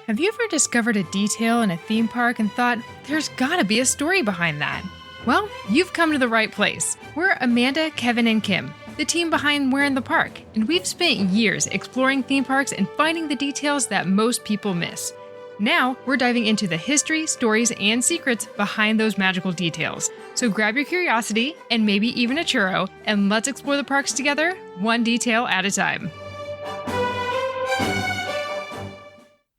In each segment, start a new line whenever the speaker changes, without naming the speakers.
Have you ever discovered a detail in a theme park and thought, there's gotta be a story behind that? Well, you've come to the right place. We're Amanda, Kevin, and Kim, the team behind Where in the Park, and we've spent years exploring theme parks and finding the details that most people miss. Now, we're diving into the history, stories, and secrets behind those magical details. So grab your curiosity, and maybe even a churro, and let's explore the parks together, one detail at a time.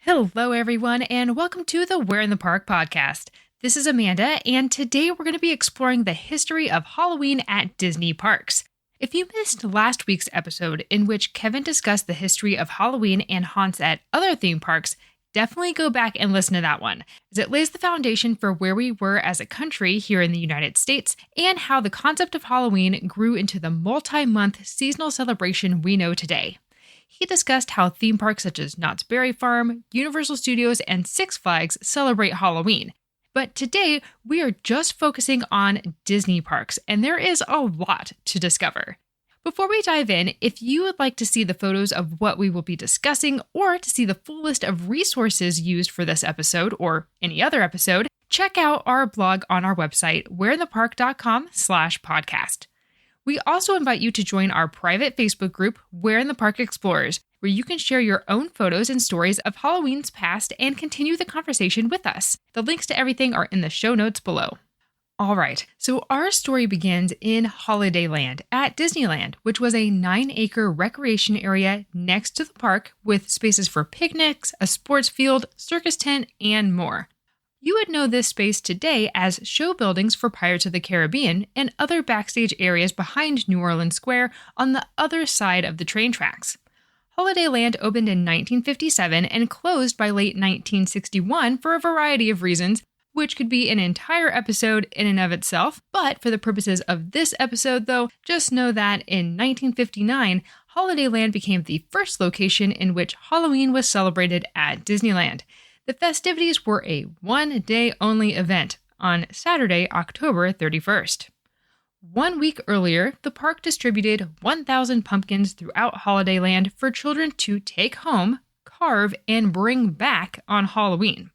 Hello, everyone, and welcome to the Where in the Park podcast. This is Amanda, and today we're going to be exploring the history of Halloween at Disney parks. If you missed last week's episode, in which Kevin discussed the history of Halloween and haunts at other theme parks, definitely go back and listen to that one, as it lays the foundation for where we were as a country here in the United States and how the concept of Halloween grew into the multi-month seasonal celebration we know today. He discussed how theme parks such as Knott's Berry Farm, Universal Studios, and Six Flags celebrate Halloween. But today, we are just focusing on Disney parks, and there is a lot to discover. Before we dive in, if you would like to see the photos of what we will be discussing or to see the full list of resources used for this episode or any other episode, check out our blog on our website, whereinthepark.com/podcast. We also invite you to join our private Facebook group, Where in the Park Explorers, where you can share your own photos and stories of Halloween's past and continue the conversation with us. The links to everything are in the show notes below. All right, so our story begins in Holidayland at Disneyland, which was a 9-acre recreation area next to the park with spaces for picnics, a sports field, circus tent, and more. You would know this space today as show buildings for Pirates of the Caribbean and other backstage areas behind New Orleans Square on the other side of the train tracks. Holidayland opened in 1957 and closed by late 1961 for a variety of reasons, which could be an entire episode in and of itself. But for the purposes of this episode, though, just know that in 1959, Holidayland became the first location in which Halloween was celebrated at Disneyland. The festivities were a one-day-only event on Saturday, October 31st. 1 week earlier, the park distributed 1,000 pumpkins throughout Holidayland for children to take home, carve, and bring back on Halloween.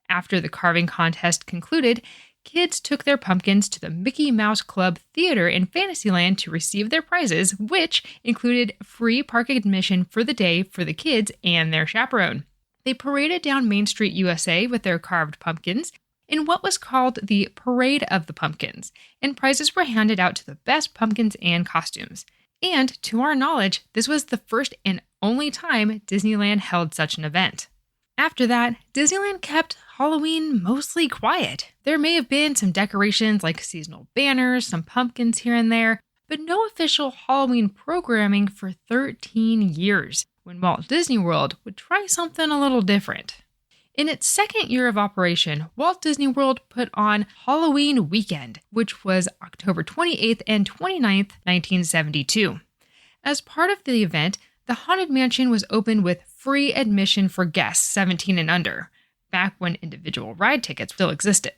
After the carving contest concluded, kids took their pumpkins to the Mickey Mouse Club Theater in Fantasyland to receive their prizes, which included free park admission for the day for the kids and their chaperone. They paraded down Main Street, USA with their carved pumpkins in what was called the Parade of the Pumpkins, and prizes were handed out to the best pumpkins and costumes. And to our knowledge, this was the first and only time Disneyland held such an event. After that, Disneyland kept Halloween mostly quiet. There may have been some decorations like seasonal banners, some pumpkins here and there, but no official Halloween programming for 13 years, when Walt Disney World would try something a little different. In its second year of operation, Walt Disney World put on Halloween Weekend, which was October 28th and 29th, 1972. As part of the event, the Haunted Mansion was opened with free admission for guests 17 and under, back when individual ride tickets still existed.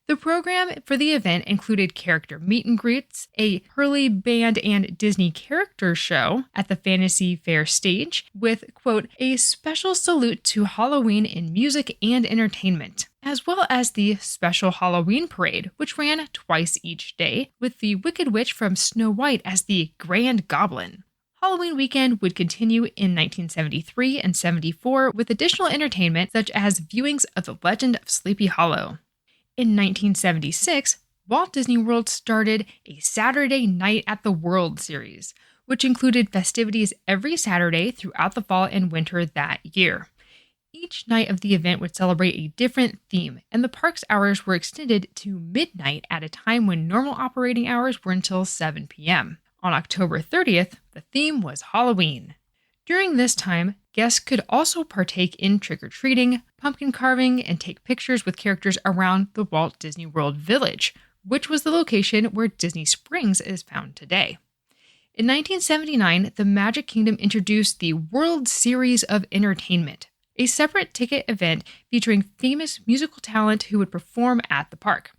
The program for the event included character meet and greets, a Hurley Band and Disney character show at the Fantasy Fair stage with, quote, a special salute to Halloween in music and entertainment, as well as the Special Halloween Parade, which ran twice each day, with the Wicked Witch from Snow White as the Grand Goblin. Halloween Weekend would continue in 1973 and 74 with additional entertainment such as viewings of The Legend of Sleepy Hollow. In 1976, Walt Disney World started a Saturday Night at the World series, which included festivities every Saturday throughout the fall and winter that year. Each night of the event would celebrate a different theme, and the park's hours were extended to midnight at a time when normal operating hours were until 7 p.m. On October 30th, the theme was Halloween. During this time, guests could also partake in trick-or-treating, pumpkin carving, and take pictures with characters around the Walt Disney World Village, which was the location where Disney Springs is found today. In 1979, the Magic Kingdom introduced the World Series of Entertainment, a separate ticket event featuring famous musical talent who would perform at the park.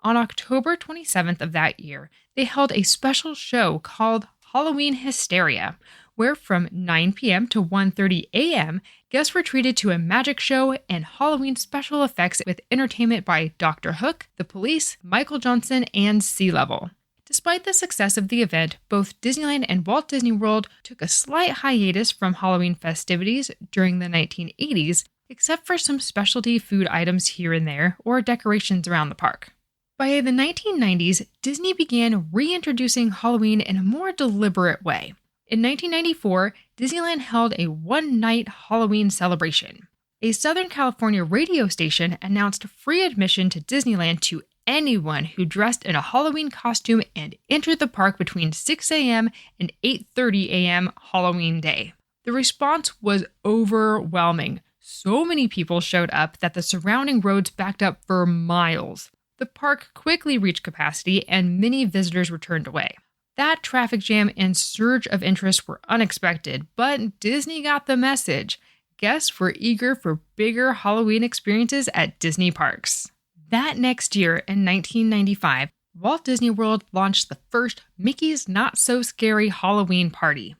On October 27th of that year, they held a special show called Halloween Hysteria, where from 9 p.m. to 1:30 a.m., guests were treated to a magic show and Halloween special effects with entertainment by Dr. Hook, The Police, Michael Johnson, and Sea Level. Despite the success of the event, both Disneyland and Walt Disney World took a slight hiatus from Halloween festivities during the 1980s, except for some specialty food items here and there or decorations around the park. By the 1990s, Disney began reintroducing Halloween in a more deliberate way. In 1994, Disneyland held a one-night Halloween celebration. A Southern California radio station announced free admission to Disneyland to anyone who dressed in a Halloween costume and entered the park between 6 a.m. and 8:30 a.m. Halloween Day. The response was overwhelming. So many people showed up that the surrounding roads backed up for miles. The park quickly reached capacity and many visitors were turned away. That traffic jam and surge of interest were unexpected, but Disney got the message. Guests were eager for bigger Halloween experiences at Disney parks. That next year, in 1995, Walt Disney World launched the first Mickey's Not So Scary Halloween Party.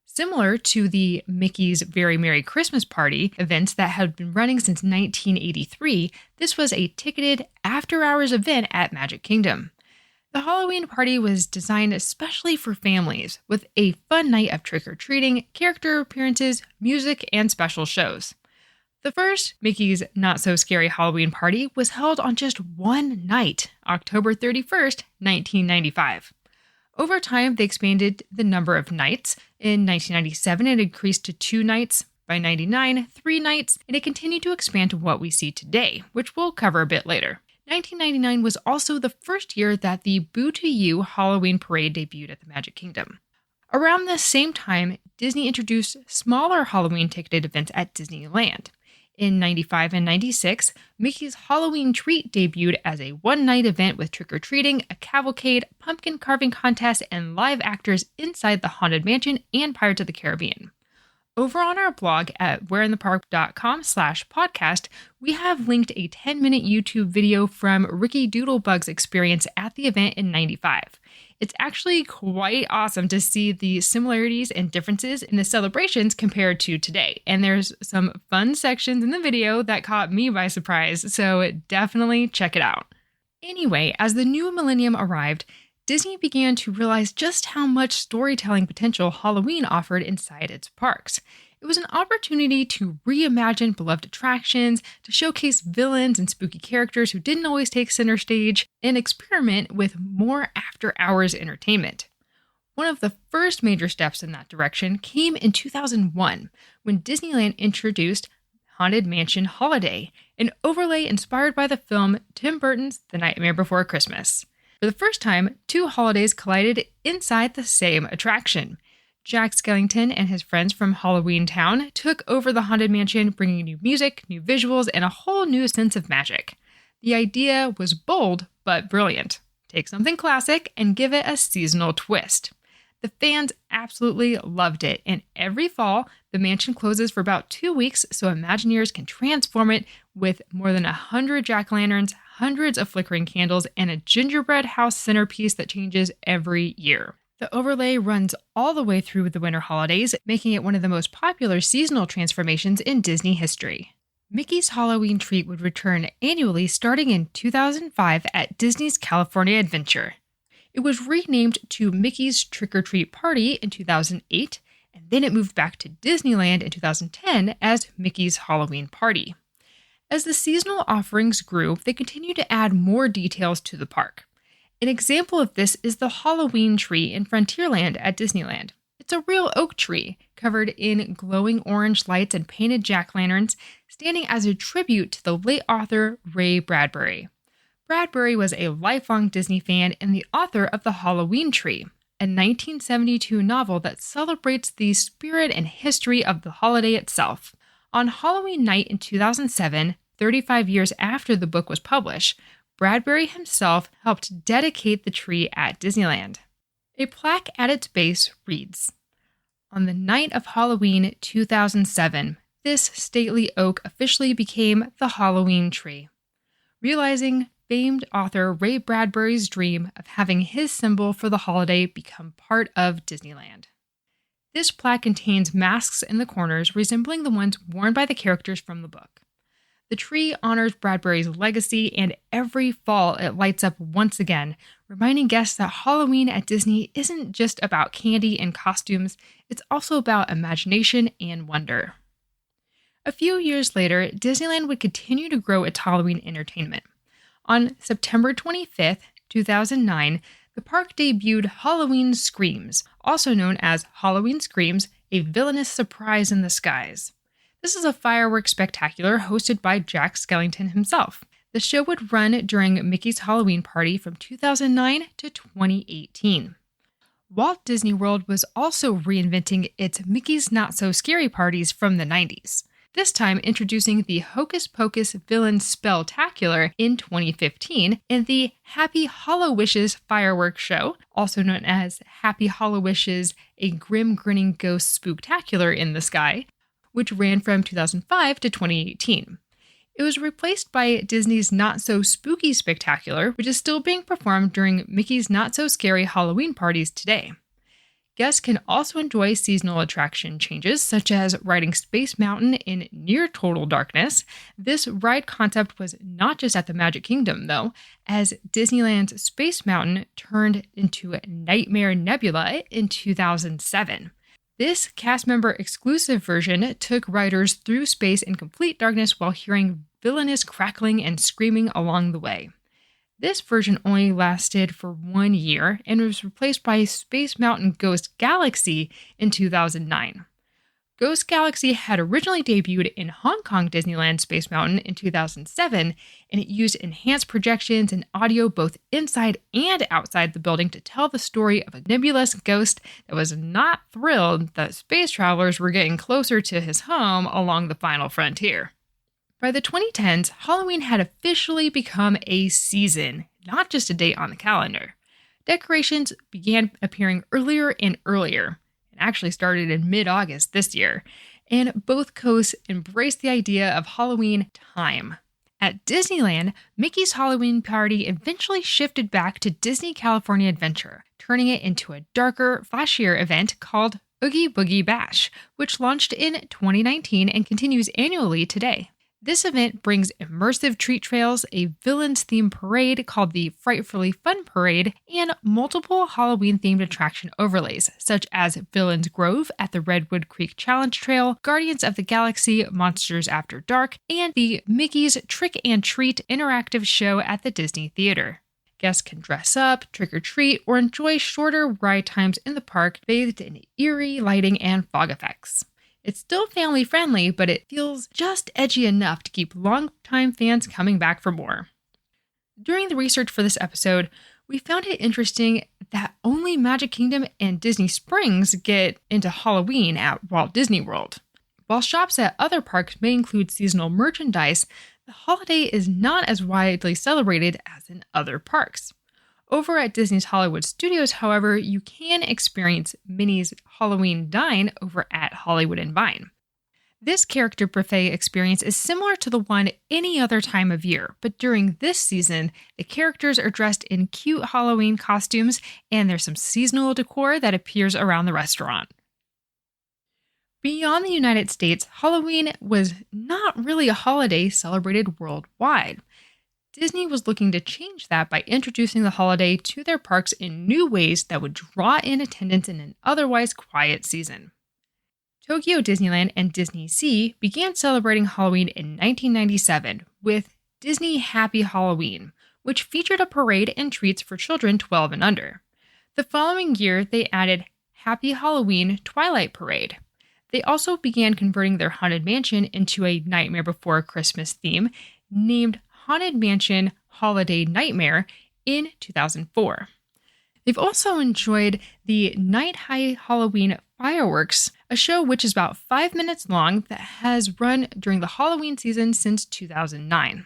Similar to the Mickey's Very Merry Christmas Party events that had been running since 1983, this was a ticketed after-hours event at Magic Kingdom. The Halloween party was designed especially for families, with a fun night of trick-or-treating, character appearances, music, and special shows. The first Mickey's Not So Scary Halloween Party was held on just one night, October 31st, 1995. Over time, they expanded the number of nights. In 1997, it increased to 2 nights. By 1999, 3 nights, and it continued to expand to what we see today, which we'll cover a bit later. 1999 was also the first year that the Boo to You Halloween Parade debuted at the Magic Kingdom. Around the same time, Disney introduced smaller Halloween ticketed events at Disneyland. In 95 and 96, Mickey's Halloween Treat debuted as a one-night event with trick-or-treating, a cavalcade, pumpkin carving contest, and live actors inside the Haunted Mansion and Pirates of the Caribbean. Over on our blog at whereinthepark.com/podcast, we have linked a 10-minute YouTube video from Ricky Doodlebug's experience at the event in 95. It's actually quite awesome to see the similarities and differences in the celebrations compared to today. And there's some fun sections in the video that caught me by surprise, so definitely check it out. Anyway, as the new millennium arrived, Disney began to realize just how much storytelling potential Halloween offered inside its parks. It was an opportunity to reimagine beloved attractions, to showcase villains and spooky characters who didn't always take center stage, and experiment with more after-hours entertainment. One of the first major steps in that direction came in 2001, when Disneyland introduced Haunted Mansion Holiday, an overlay inspired by the film Tim Burton's The Nightmare Before Christmas. For the first time, 2 holidays collided inside the same attraction. Jack Skellington and his friends from Halloween Town took over the Haunted Mansion, bringing new music, new visuals, and a whole new sense of magic. The idea was bold, but brilliant. Take something classic and give it a seasonal twist. The fans absolutely loved it, and every fall, the mansion closes for about 2 weeks so Imagineers can transform it with more than 100 jack-o'-lanterns, hundreds of flickering candles, and a gingerbread house centerpiece that changes every year. The overlay runs all the way through the winter holidays, making it one of the most popular seasonal transformations in Disney history. Mickey's Halloween Treat would return annually starting in 2005 at Disney's California Adventure. It was renamed to Mickey's Trick or Treat Party in 2008, and then it moved back to Disneyland in 2010 as Mickey's Halloween Party. As the seasonal offerings grew, they continued to add more details to the park. An example of this is the Halloween tree in Frontierland at Disneyland. It's a real oak tree, covered in glowing orange lights and painted jack-o'-lanterns, standing as a tribute to the late author Ray Bradbury. Bradbury was a lifelong Disney fan and the author of The Halloween Tree, a 1972 novel that celebrates the spirit and history of the holiday itself. On Halloween night in 2007, 35 years after the book was published, Bradbury himself helped dedicate the tree at Disneyland. A plaque at its base reads, "On the night of Halloween 2007, this stately oak officially became the Halloween tree, realizing famed author Ray Bradbury's dream of having his symbol for the holiday become part of Disneyland." This plaque contains masks in the corners resembling the ones worn by the characters from the book. The tree honors Bradbury's legacy, and every fall it lights up once again, reminding guests that Halloween at Disney isn't just about candy and costumes, it's also about imagination and wonder. A few years later, Disneyland would continue to grow its Halloween entertainment. On September 25th, 2009, the park debuted Halloween Screams, also known as Halloween Screams, a villainous surprise in the skies. This is a fireworks spectacular hosted by Jack Skellington himself. The show would run during Mickey's Halloween Party from 2009 to 2018. Walt Disney World was also reinventing its Mickey's Not So Scary parties from the 90s, this time introducing the Hocus Pocus Villain Spelltacular in 2015 and the Happy Hollow Wishes fireworks show, also known as Happy Hollow Wishes, a Grim Grinning Ghost Spooktacular in the Sky, which ran from 2005 to 2018. It was replaced by Disney's Not So Spooky Spectacular, which is still being performed during Mickey's Not So Scary Halloween parties today. Guests can also enjoy seasonal attraction changes, such as riding Space Mountain in near total darkness. This ride concept was not just at the Magic Kingdom, though, as Disneyland's Space Mountain turned into Nightmare Nebula in 2007. This cast member exclusive version took riders through space in complete darkness while hearing villainous crackling and screaming along the way. This version only lasted for 1 year and was replaced by Space Mountain Ghost Galaxy in 2009. Ghost Galaxy had originally debuted in Hong Kong Disneyland Space Mountain in 2007, and it used enhanced projections and audio both inside and outside the building to tell the story of a nebulous ghost that was not thrilled that space travelers were getting closer to his home along the final frontier. By the 2010s, Halloween had officially become a season, not just a date on the calendar. Decorations began appearing earlier and earlier. Actually started in mid-August this year, and both coasts embraced the idea of Halloween time. At Disneyland, Mickey's Halloween Party eventually shifted back to Disney California Adventure, turning it into a darker, flashier event called Oogie Boogie Bash, which launched in 2019 and continues annually today. This event brings immersive treat trails, a villains-themed parade called the Frightfully Fun Parade, and multiple Halloween-themed attraction overlays, such as Villains Grove at the Redwood Creek Challenge Trail, Guardians of the Galaxy Monsters After Dark, and the Mickey's Trick and Treat interactive show at the Disney Theater. Guests can dress up, trick or treat, or enjoy shorter ride times in the park bathed in eerie lighting and fog effects. It's still family-friendly, but it feels just edgy enough to keep longtime fans coming back for more. During the research for this episode, we found it interesting that only Magic Kingdom and Disney Springs get into Halloween at Walt Disney World. While shops at other parks may include seasonal merchandise, the holiday is not as widely celebrated as in other parks. Over at Disney's Hollywood Studios, however, you can experience Minnie's Halloween Dine over at Hollywood and Vine. This character buffet experience is similar to the one any other time of year, but during this season, the characters are dressed in cute Halloween costumes, and there's some seasonal decor that appears around the restaurant. Beyond the United States, Halloween was not really a holiday celebrated worldwide. Disney was looking to change that by introducing the holiday to their parks in new ways that would draw in attendance in an otherwise quiet season. Tokyo Disneyland and Disney Sea began celebrating Halloween in 1997 with Disney Happy Halloween, which featured a parade and treats for children 12 and under. The following year, they added Happy Halloween Twilight Parade. They also began converting their Haunted Mansion into a Nightmare Before Christmas theme named Haunted Mansion Holiday Nightmare in 2004. They've also enjoyed the Night High Halloween Fireworks, a show which is about 5 minutes long that has run during the Halloween season since 2009.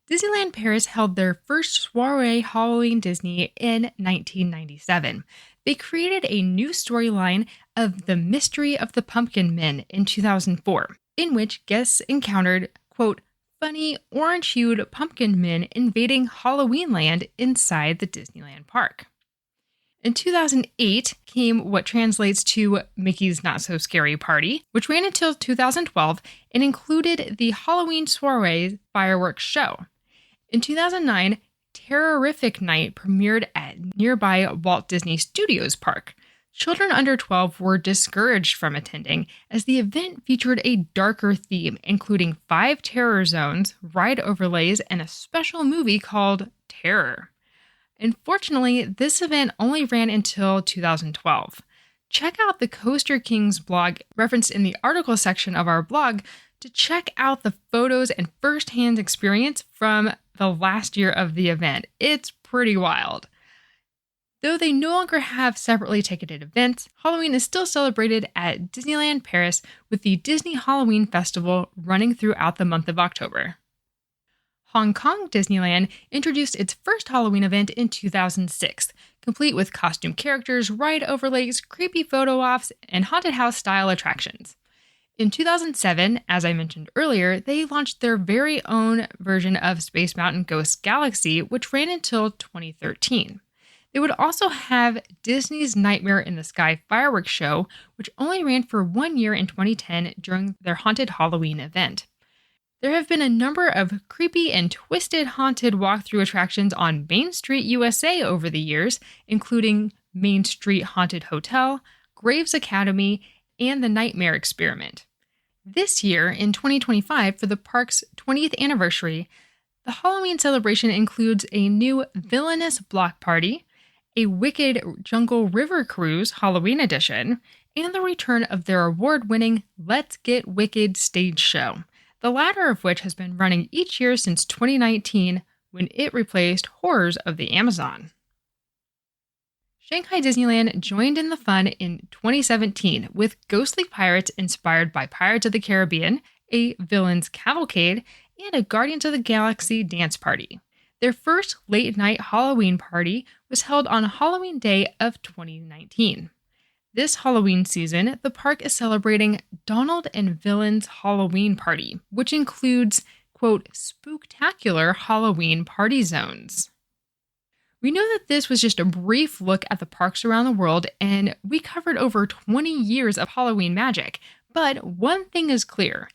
Disneyland Paris held their first soiree Halloween Disney in 1997. They created a new storyline of the Mystery of the Pumpkin Men in 2004, in which guests encountered, quote, funny, orange-hued pumpkin men invading Halloweenland inside the Disneyland park. In 2008 came what translates to Mickey's Not So Scary Party, which ran until 2012 and included the Halloween Soiree fireworks show. In 2009, Terrorific Night premiered at nearby Walt Disney Studios Park. Children under 12 were discouraged from attending as the event featured a darker theme, including 5 terror zones, ride overlays, and a special movie called Terror. Unfortunately, this event only ran until 2012. Check out the Coaster Kings blog referenced in the article section of our blog to check out the photos and firsthand experience from the last year of the event. It's pretty wild. Though they no longer have separately ticketed events, Halloween is still celebrated at Disneyland Paris with the Disney Halloween Festival running throughout the month of October. Hong Kong Disneyland introduced its first Halloween event in 2006, complete with costume characters, ride overlays, creepy photo ops, and haunted house-style attractions. In 2007, as I mentioned earlier, they launched their very own version of Space Mountain Ghost Galaxy, which ran until 2013. They would also have Disney's Nightmare in the Sky fireworks show, which only ran for 1 year in 2010 during their Haunted Halloween event. There have been a number of creepy and twisted haunted walkthrough attractions on Main Street USA over the years, including Main Street Haunted Hotel, Graves Academy, and the Nightmare Experiment. This year, in 2025, for the park's 20th anniversary, the Halloween celebration includes a new Villainous Block Party, a Wicked Jungle River Cruise Halloween edition, and the return of their award-winning Let's Get Wicked stage show, the latter of which has been running each year since 2019 when it replaced Horrors of the Amazon. Shanghai Disneyland joined in the fun in 2017 with ghostly pirates inspired by Pirates of the Caribbean, a Villains Cavalcade, and a Guardians of the Galaxy dance party. Their first late-night Halloween party was held on Halloween Day of 2019. This Halloween season, the park is celebrating Donald and Villains Halloween Party, which includes, quote, spooktacular Halloween party zones. We know that this was just a brief look at the parks around the world, and we covered over 20 years of Halloween magic. But one thing is clear.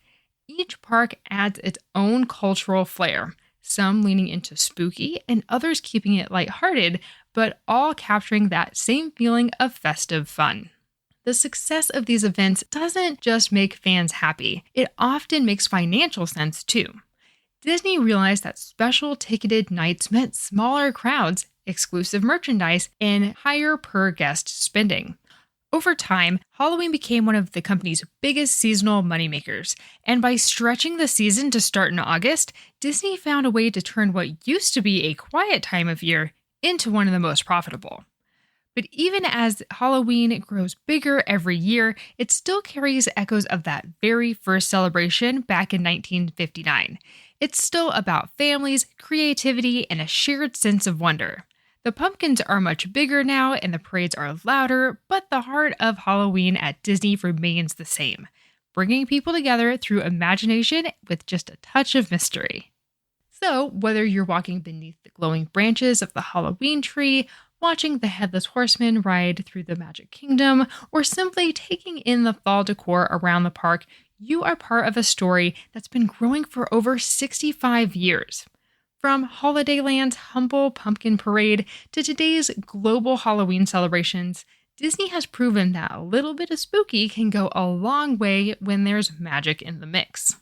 Each park adds its own cultural flair, some leaning into spooky and others keeping it lighthearted, but all capturing that same feeling of festive fun. The success of these events doesn't just make fans happy, it often makes financial sense too. Disney realized that special ticketed nights meant smaller crowds, exclusive merchandise, and higher per-guest spending. Over time, Halloween became one of the company's biggest seasonal moneymakers, and by stretching the season to start in August, Disney found a way to turn what used to be a quiet time of year into one of the most profitable. But even as Halloween grows bigger every year, it still carries echoes of that very first celebration back in 1959. It's still about families, creativity, and a shared sense of wonder. The pumpkins are much bigger now and the parades are louder, but the heart of Halloween at Disney remains the same, bringing people together through imagination with just a touch of mystery. So, whether you're walking beneath the glowing branches of the Halloween tree, watching the Headless Horseman ride through the Magic Kingdom, or simply taking in the fall decor around the park, you are part of a story that's been growing for over 65 years. From Holidayland's humble pumpkin parade to today's global Halloween celebrations, Disney has proven that a little bit of spooky can go a long way when there's magic in the mix.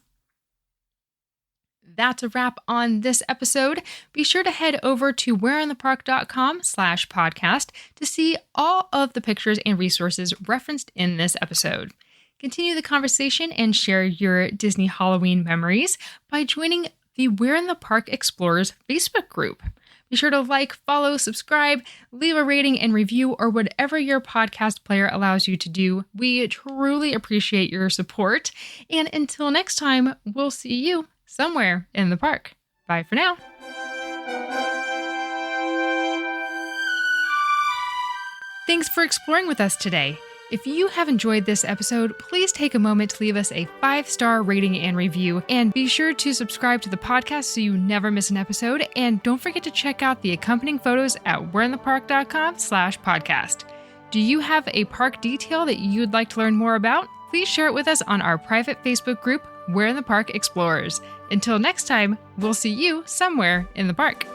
That's a wrap on this episode. Be sure to head over to whereinthepark.com/podcast to see all of the pictures and resources referenced in this episode. Continue the conversation and share your Disney Halloween memories by joining the Where in the Park Explorers Facebook group. Be sure to like, follow, subscribe, leave a rating and review, or whatever your podcast player allows you to do. We truly appreciate your support. And until next time, we'll see you somewhere in the park. Bye for now. Thanks for exploring with us today. If you have enjoyed this episode, please take a moment to leave us a 5-star rating and review, and be sure to subscribe to the podcast so you never miss an episode. And don't forget to check out the accompanying photos at we'reinthepark.com/podcast. Do you have a park detail that you'd like to learn more about? Please share it with us on our private Facebook group, We're in the Park Explorers. Until next time, we'll see you somewhere in the park.